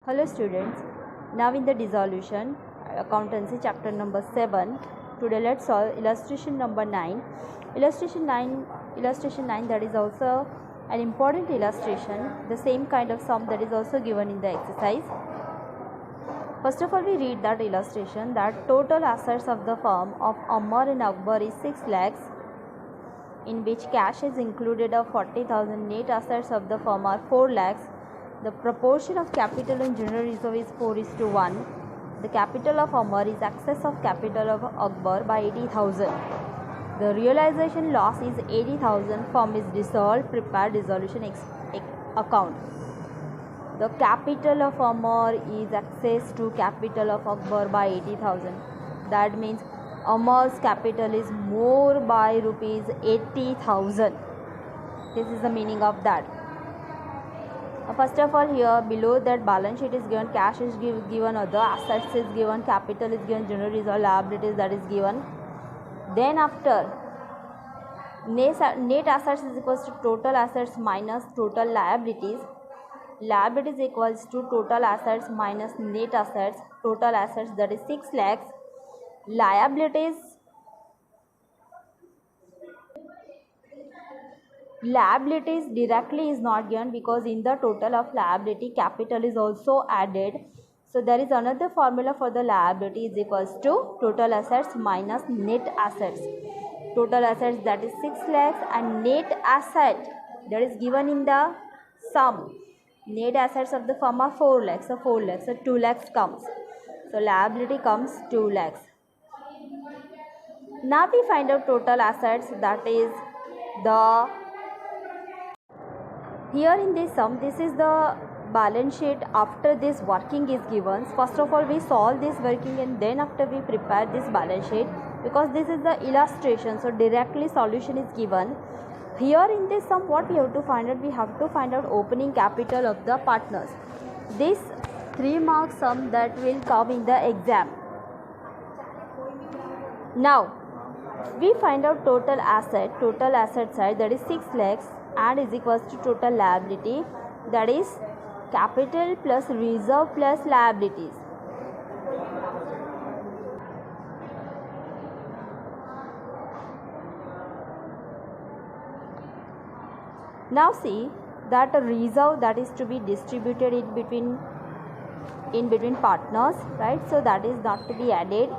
Hello students, now in the dissolution accountancy chapter number 7. Today let's solve illustration number 9. Illustration 9 that is also an important illustration, the same kind of sum that is also given in the exercise. First of all, we read that illustration that total assets of the firm of Ammar and Akbar is 6 lakhs, in which cash is included of 40,000. Net assets of the firm are 4 lakhs. The proportion of capital and general reserve is 4:1. The capital of Ammar is excess of capital of Akbar by 80,000. The realization loss is 80,000. Firm is dissolved. Prepare dissolution account. The capital of Ammar is excess to capital of Akbar by 80,000. That means Ammar's capital is more by rupees 80,000. This is the meaning of that. First of all, here below that balance sheet is given, cash is given, other assets is given, capital is given, general reserve, liabilities that is given. Then after, net assets is equals to total assets minus total liabilities. Liabilities equals to total assets minus net assets. Total assets that is 6 lakhs. Liabilities directly is not given because in the total of liability capital is also added. So there is another formula for the liability is equals to total assets minus net assets. Total assets that is 6 lakhs and net asset that is given in the sum. Net assets of the firm are 4 lakhs. So 4 lakhs. So 2 lakhs comes. So liability comes 2 lakhs. Now we find out total assets, that is the here in this sum, this is the balance sheet after this working is given. First of all, we solve this working and then after we prepare this balance sheet, because this is the illustration, so directly solution is given. Here in this sum, what we have to find out? We have to find out opening capital of the partners. This 3 mark sum that will come in the exam. Now we find out total asset side, that is 6 lakhs, and is equals to total liability, that is capital plus reserve plus liabilities. Now see that a reserve that is to be distributed in between partners, right? So that is not to be added.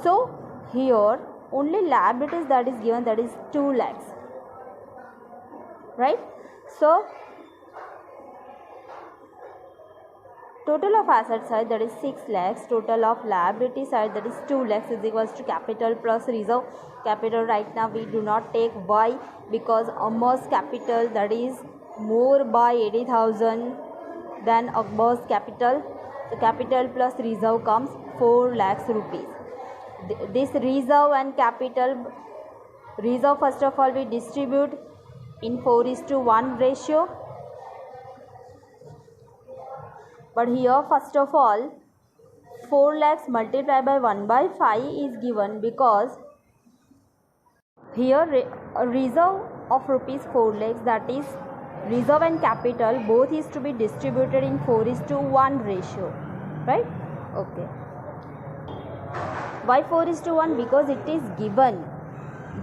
So here only liabilities that is given, that is 2 lakhs. Right? So total of asset side, that is 6 lakhs, total of liability side, that is 2 lakhs, is equals to capital plus reserve. Capital right now we do not take. Why? Because Ammar's capital that is more by 80,000 than Akbar's capital. So capital plus reserve comes 4 lakhs rupees. This reserve and capital, reserve first of all we distribute in 4:1 ratio, but here first of all 4 lakhs multiplied by 1/5 is given, because here a reserve of rupees 4 lakhs, that is reserve and capital both is to be distributed in 4:1 ratio, right? Okay. Why 4:1? Because it is given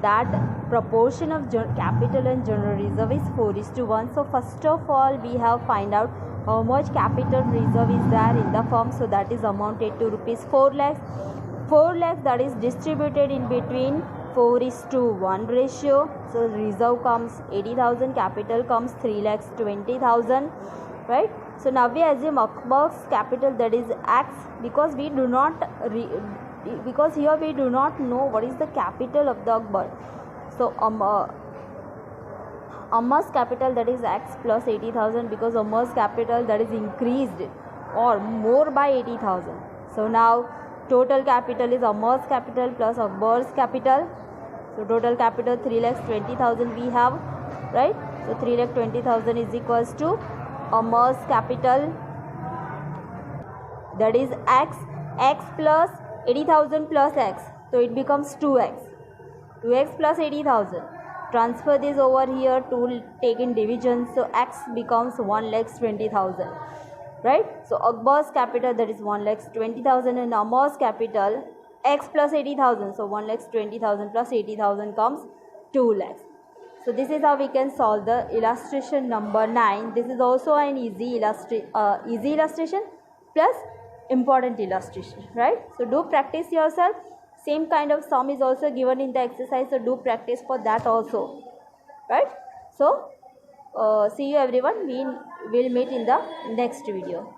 that proportion of capital and general reserve is 4:1. So first of all we have find out how much capital reserve is there in the firm. So that is amounted to rupees 4 lakhs. 4 lakhs that is distributed in between 4:1 ratio. So reserve comes 80,000, capital comes 3,20,000, right? So now we assume Akbar's capital that is X, because we do not because here we do not know what is the capital of the Akbar. So Ammar's capital that is X plus 80,000, because Ammar's capital that is increased or more by 80,000. So now total capital is Ammar's capital plus Akbar's capital. So total capital 3,20,000 we have, right? So 3,20,000 is equals to Ammar's capital, that is X plus 80,000 plus X, so it becomes 2x plus 80,000. Transfer this over here to take in division, so X becomes 1,20,000. right? So Akbar's capital, that is 1,20,000, and Amar's capital x plus 80,000. So 1,20,000 plus 80,000 comes 2 lakhs. So this is how we can solve the illustration number 9. This is also an easy illustration plus important illustration, right? So do practice yourself. Same kind of sum is also given in the exercise, so do practice for that also, right? So see you everyone. We will meet in the next video.